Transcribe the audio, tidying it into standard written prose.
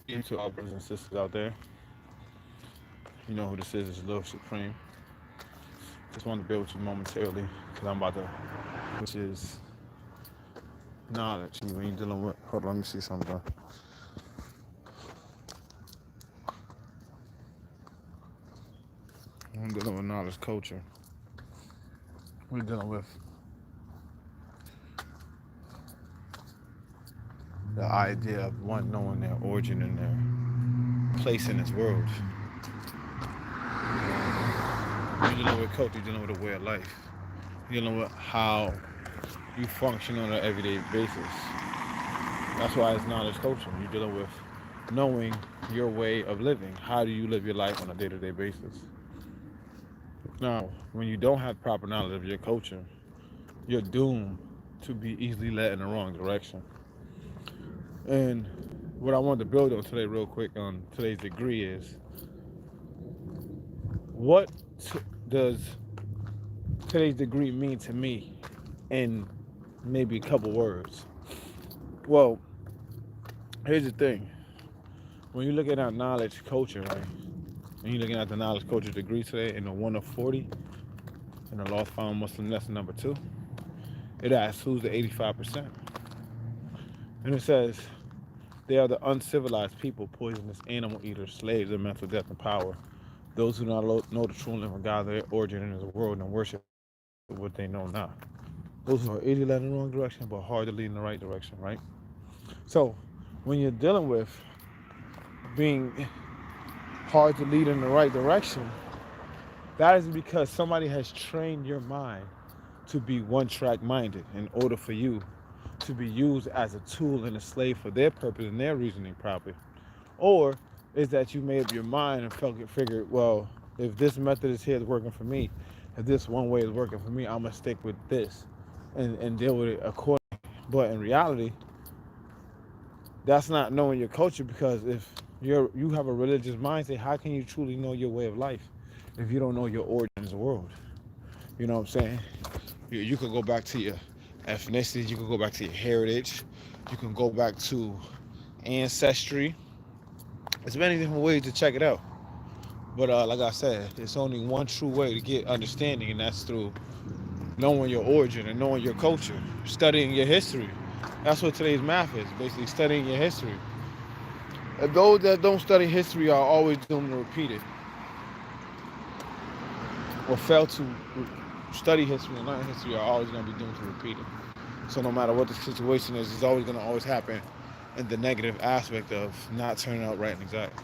To our brothers and sisters out there. You know who this is. It's Lil Supreme. Just wanted to build with you momentarily because I'm about to, which is knowledge. When you're dealing with, hold on, let me see something. When we're dealing with knowledge culture, we're dealing with the idea of one knowing their origin and their place in this world. You're dealing with culture, you're dealing with a way of life. You're dealing with how you function on an everyday basis. That's why it's knowledge culture. You're dealing with knowing your way of living. How do you live your life on a day-to-day basis? Now, when you don't have proper knowledge of your culture, you're doomed to be easily led in the wrong direction. And what I wanted to build on today, real quick, on today's degree is what does today's degree mean to me in maybe a couple words? Well, here's the thing. When you're looking at knowledge culture, right? When you're looking at the knowledge culture degree today in the 1 of 40, in the Lost Found Muslim lesson number 2, it asks who's the 85%. And it says, they are the uncivilized people, poisonous animal eaters, slaves of mental death and power. Those who do not know the true and living God, their origin in this world, and worship what they know not. Those who are easily led in the wrong direction, but hard to lead in the right direction, right? So, when you're dealing with being hard to lead in the right direction, that is because somebody has trained your mind to be one track minded in order for you to be used as a tool and a slave for their purpose and their reasoning properly. Or is that you made up your mind and figured, well, if this method is here is working for me, if this one way is working for me, I'm gonna stick with this and deal with it accordingly. But in reality, that's not knowing your culture, because if you have a religious mindset, how can you truly know your way of life if you don't know your origins of the world? You know what I'm saying? You could go back to your ethnicity, you could go back to your heritage, you can go back to ancestry. There's many different ways to check it out. But like I said, it's only one true way to get understanding, and that's through knowing your origin and knowing your culture, studying your history. That's what today's math is, basically studying your history. And those that don't study history are always doomed to repeat it, or fail to study history and learn history are always going to be doomed to repeat it. So no matter what the situation is, it's always going to always happen in the negative aspect of not turning out right and exact.